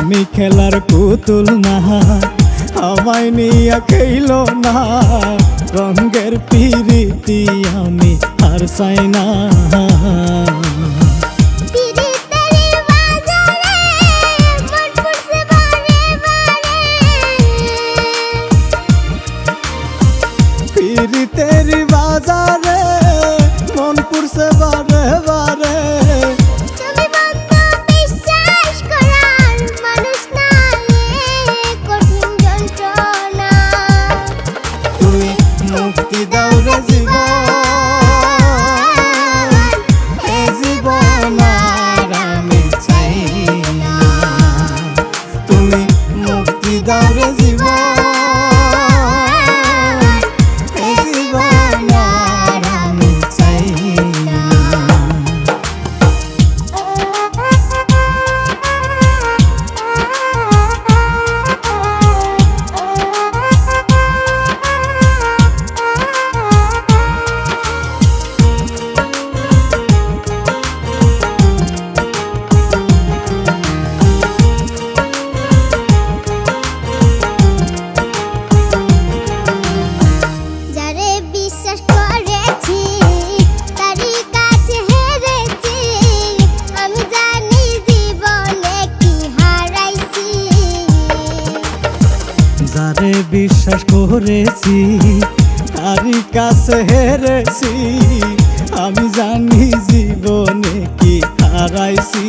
আমি খেলার পুতুল না, আমায় নিয়ে খেইল না। রঙের পিরিতি আমি আর চাই না। পিরিতের বাজারে মন পুরছে বারে বারে। মুক্তি দাও রে জীবন, এ জীবন আর আমি চাই না। তুমি মুক্তি দাও রে জীবন, এ জীবন আর আমি চাই না। যারে বিশ্বাস করেছি তারই কাছে হেরেছি, আমি জানি জীবনে কি হারাইছি।